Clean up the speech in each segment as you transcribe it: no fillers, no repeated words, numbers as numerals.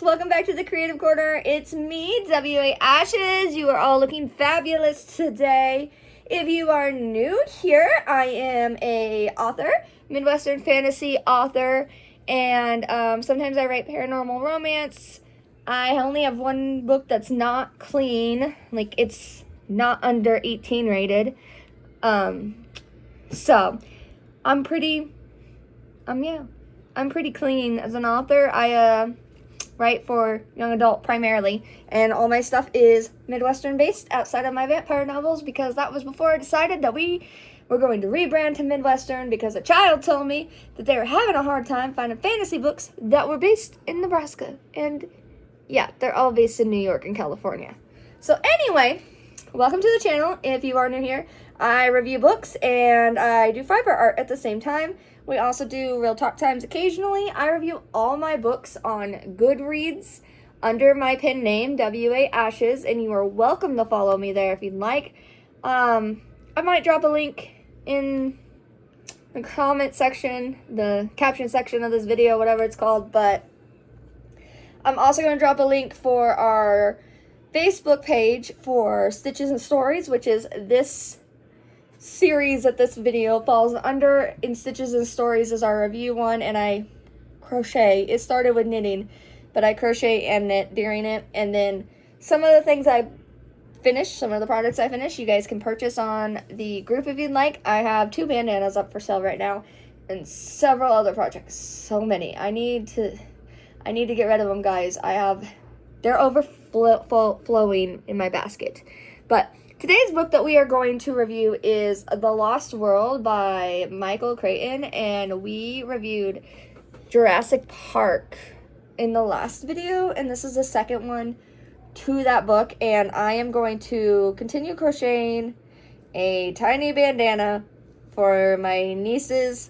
welcome back to the Creative Corner. It's me, WA Ashes. You are all looking fabulous today. If you are new here, I am a author, Midwestern fantasy author, and sometimes I write paranormal romance. I only have one book that's not clean, like it's not under 18 rated. So I'm pretty clean as an author. I write for young adult primarily, and all my stuff is Midwestern based outside of my vampire novels, because that was before I decided that we were going to rebrand to Midwestern, because a child told me that they were having a hard time finding fantasy books that were based in Nebraska. And yeah, they're all based in New York and California. So anyway, welcome to the channel. If you are new here, I review books and I do fiber art at the same time. We also do Real Talk Times occasionally. I review all my books on Goodreads under my pen name, WA Ashes, and you are welcome to follow me there if you'd like. I might drop a link in the comment section, the caption section of this video, whatever it's called, but I'm also going to drop a link for our Facebook page for Stitches and Stories, which is this series that this video falls under. In Stitches and Stories is our review one, and I crochet. It started with knitting, but I crochet and knit during it. And then some of the things I finished, some of the products I finished, you guys can purchase on the group if you'd like. I have 2 bandanas up for sale right now, and several other projects. So many. I need to get rid of them, guys. They're overflowing in my basket. But today's book that we are going to review is The Lost World by Michael Crichton, and we reviewed Jurassic Park in the last video, and this is the second one to that book, and I am going to continue crocheting a tiny bandana for my niece's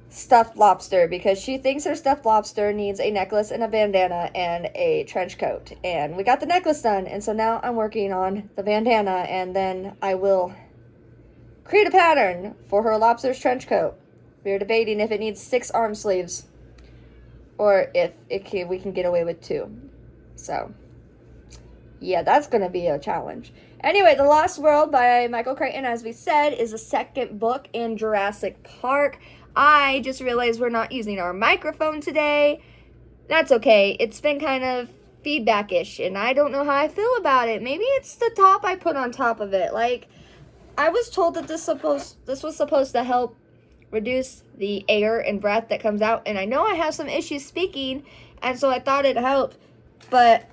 stuffed lobster, because she thinks her stuffed lobster needs a necklace and a bandana and a trench coat. And we got the necklace done, and so now I'm working on the bandana, and then I will create a pattern for her lobster's trench coat. We're debating if it needs 6 arm sleeves or if we can get away with 2. So yeah, that's gonna be a challenge. Anyway, The Lost World by Michael Crichton, as we said, is the second book in Jurassic Park. I just realized we're not using our microphone today. That's okay. It's been kind of feedback-ish, and I don't know how I feel about it. Maybe it's the top I put on top of it. Like, I was told that this was supposed to help reduce the air and breath that comes out, and I know I have some issues speaking, and so I thought it'd help, but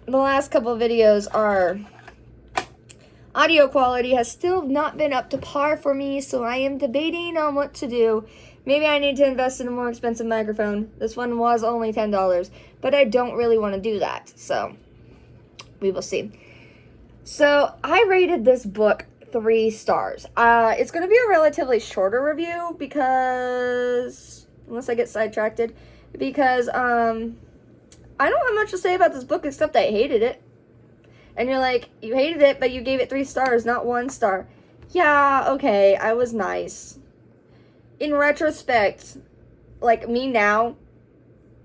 the last couple of videos are audio quality has still not been up to par for me, so I am debating on what to do. Maybe I need to invest in a more expensive microphone. This one was only $10, but I don't really want to do that, so we will see. So I rated this book 3 stars. It's going to be a relatively shorter review because, unless I get sidetracked, because I don't have much to say about this book except I hated it. And you're like, you hated it, but you gave it 3 stars, not 1 star. Yeah, okay, I was nice. In retrospect, like me now,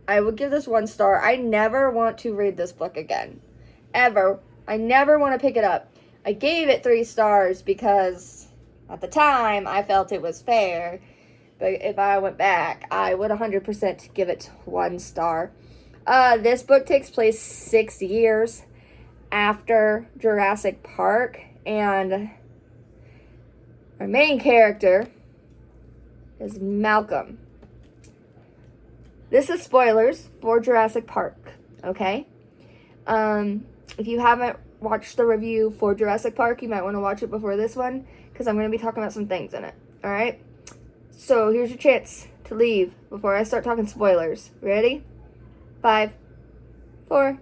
I would give this 1 star. I never want to read this book again. Ever. I never want to pick it up. I gave it 3 stars because at the time I felt it was fair. But if I went back, I would 100% give it 1 star. This book takes place 6 years after Jurassic Park, and our main character is Malcolm. This is spoilers for Jurassic Park, okay? If you haven't watched the review for Jurassic Park, you might want to watch it before this one, because I'm going to be talking about some things in it, alright? So here's your chance to leave before I start talking spoilers. Ready? 5, 4,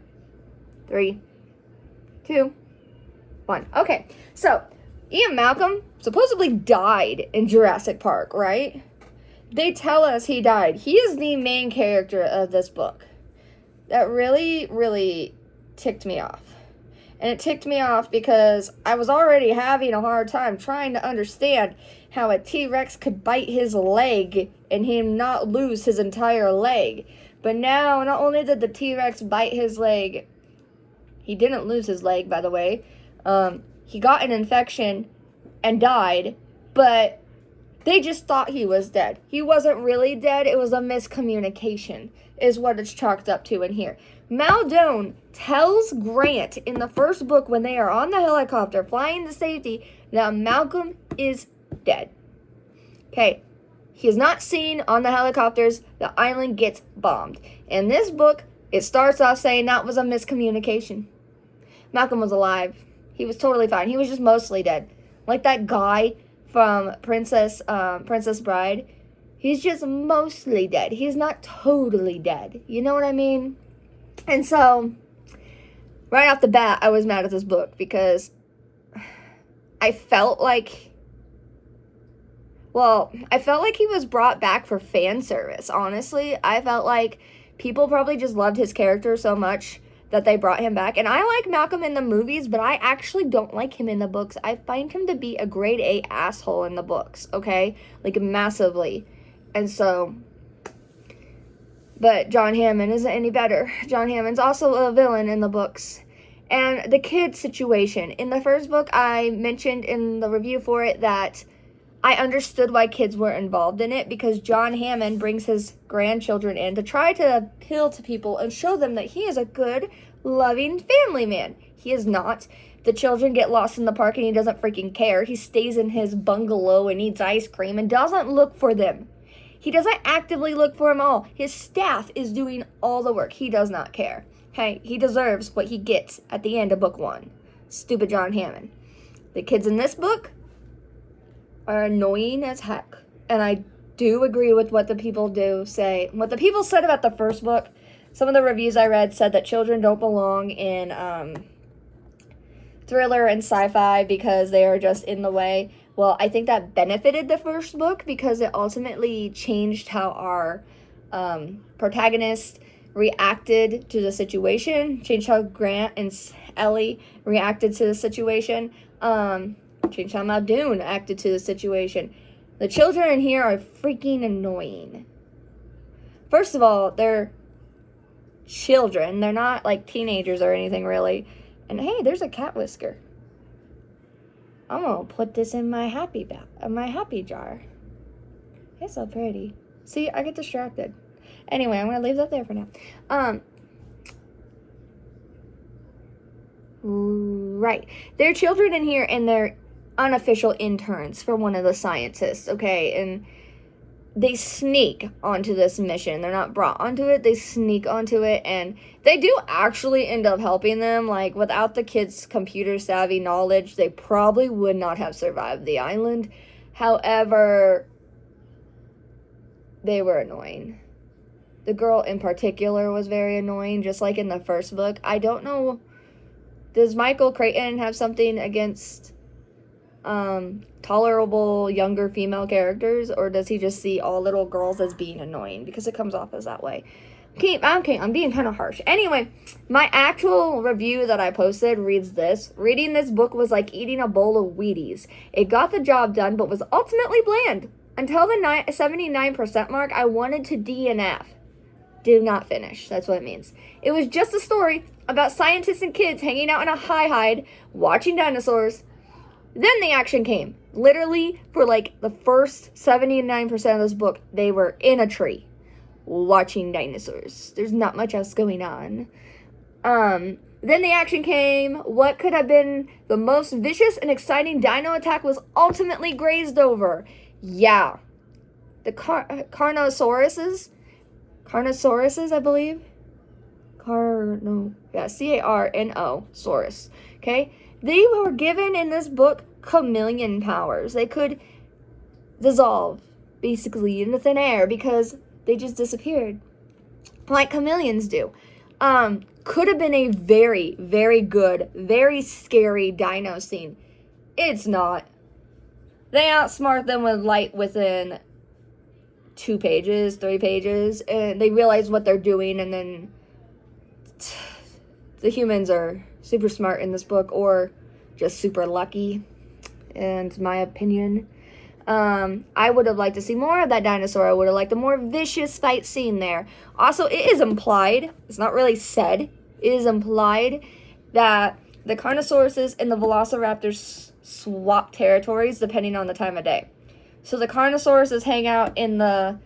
3, 2, 1. Okay, so Ian Malcolm supposedly died in Jurassic Park, right? They tell us he died. He is the main character of this book. That really, really ticked me off. And it ticked me off because I was already having a hard time trying to understand how a T-Rex could bite his leg and him not lose his entire leg. But now, not only did the T-Rex bite his leg, he didn't lose his leg, by the way. He got an infection and died, but they just thought he was dead. He wasn't really dead. It was a miscommunication, is what it's chalked up to in here. Muldoon tells Grant in the first book when they are on the helicopter flying to safety that Malcolm is dead. Okay, he is not seen on the helicopters. The island gets bombed. In this book, it starts off saying that was a miscommunication. Malcolm was alive. He was totally fine. He was just mostly dead. Like that guy from Princess Bride. He's just mostly dead. He's not totally dead. You know what I mean? And so, right off the bat, I was mad at this book because I felt like he was brought back for fan service, honestly. I felt like people probably just loved his character so much that they brought him back. And I like Malcolm in the movies, but I actually don't like him in the books. I find him to be a grade A asshole in the books, okay? Like, massively. And so, but John Hammond isn't any better. John Hammond's also a villain in the books. And the kid situation. In the first book, I mentioned in the review for it that I understood why kids were involved in it because John Hammond brings his grandchildren in to try to appeal to people and show them that he is a good, loving family man. He is not. The children get lost in the park and he doesn't freaking care. He stays in his bungalow and eats ice cream and doesn't look for them. He doesn't actively look for them all. His staff is doing all the work. He does not care. Okay, he deserves what he gets at the end of book 1. Stupid John Hammond. The kids in this book are annoying as heck. And I do agree with what the people do say. What the people said about the first book, some of the reviews I read said that children don't belong in thriller and sci-fi because they are just in the way. Well, I think that benefited the first book because it ultimately changed how our protagonist reacted to the situation, changed how Grant and Ellie reacted to the situation, changed how Muldoon acted to the situation. The children in here are freaking annoying. First of all, they're children. They're not like teenagers or anything really. And hey, there's a cat whisker. I'm gonna put this in my happy jar. It's so pretty. See, I get distracted. Anyway, I'm gonna leave that there for now. Right. There are children in here and they're unofficial interns for one of the scientists, okay? And they sneak onto this mission. They're not brought onto it. They sneak onto it, and they do actually end up helping them. Like, without the kids' computer-savvy knowledge, they probably would not have survived the island. However, they were annoying. The girl in particular was very annoying, just like in the first book. I don't know, does Michael Crichton have something against tolerable younger female characters, or does he just see all little girls as being annoying? Because it comes off as that way. Okay, I'm being kind of harsh. Anyway, my actual review that I posted reads this. Reading this book was like eating a bowl of Wheaties. It got the job done, but was ultimately bland. Until the 79% mark, I wanted to DNF. Do not finish. That's what it means. It was just a story about scientists and kids hanging out in a high-hide, watching dinosaurs. Then the action came. Literally, for like the first 79% of this book, they were in a tree, watching dinosaurs. There's not much else going on. Then the action came. What could have been the most vicious and exciting dino attack was ultimately grazed over. Yeah. The Carnosauruses, I believe. Carno, Saurus. Okay? They were given in this book chameleon powers. They could dissolve, basically, into thin air because they just disappeared. Like chameleons do. Could have been a very, very good, very scary dino scene. It's not. They outsmart them with light within 2 pages, 3 pages, and they realize what they're doing, and then the humans are super smart in this book, or just super lucky, in my opinion. I would have liked to see more of that dinosaur. I would have liked a more vicious fight scene there. Also, it is implied, it's not really said, it is implied that the Carnosauruses and the Velociraptors swap territories depending on the time of day. So the Carnosauruses hang out in the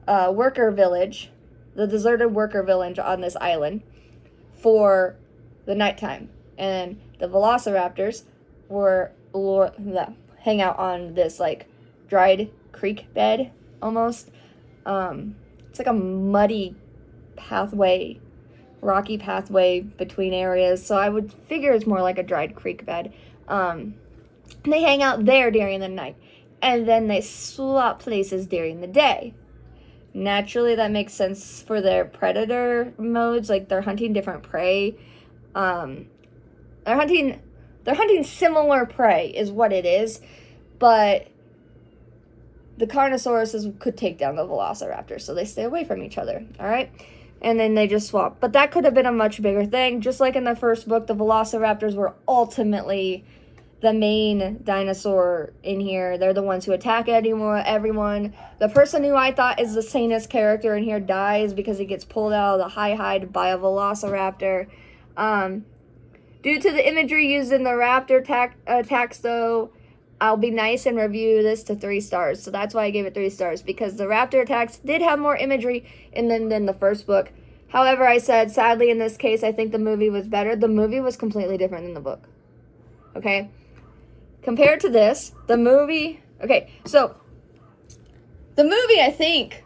worker village, the deserted worker village on this island for the nighttime. And the Velociraptors hang out on this, like, dried creek bed, almost. It's like a muddy pathway, rocky pathway between areas, so I would figure it's more like a dried creek bed. They hang out there during the night, and then they swap places during the day. Naturally, that makes sense for their predator modes, like they're hunting different prey. They're hunting similar prey is what it is, but the Carnosauruses could take down the Velociraptors, so they stay away from each other, all right? And then they just swap. But that could have been a much bigger thing. Just like in the first book, the Velociraptors were ultimately the main dinosaur in here. They're the ones who attack everyone. The person who I thought is the sanest character in here dies because he gets pulled out of the hide by a Velociraptor. Due to the imagery used in the raptor attacks, though, I'll be nice and review this to 3 stars. So that's why I gave it 3 stars, because the raptor attacks did have more imagery than the first book. However, I said, sadly, in this case, I think the movie was better. The movie was completely different than the book. Okay? Compared to this, the movie... Okay, so the movie, I think,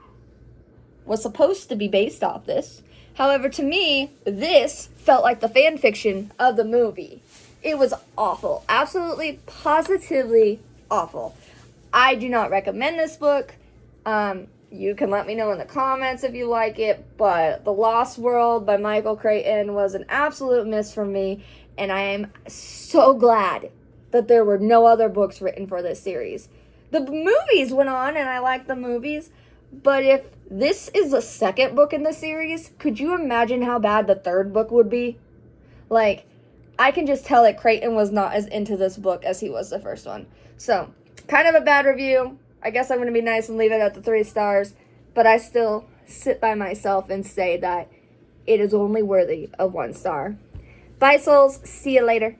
was supposed to be based off this. However, to me, this felt like the fan fiction of the movie. It was awful. Absolutely, positively awful. I do not recommend this book. You can let me know in the comments if you like it, but The Lost World by Michael Crichton was an absolute miss for me, and I am so glad that there were no other books written for this series. The movies went on, and I liked the movies, but if this is the second book in the series, could you imagine how bad the third book would be? Like, I can just tell that Crichton was not as into this book as he was the first one. So, kind of a bad review. I guess I'm going to be nice and leave it at the 3 stars. But I still sit by myself and say that it is only worthy of 1 star. Bye, souls. See you later.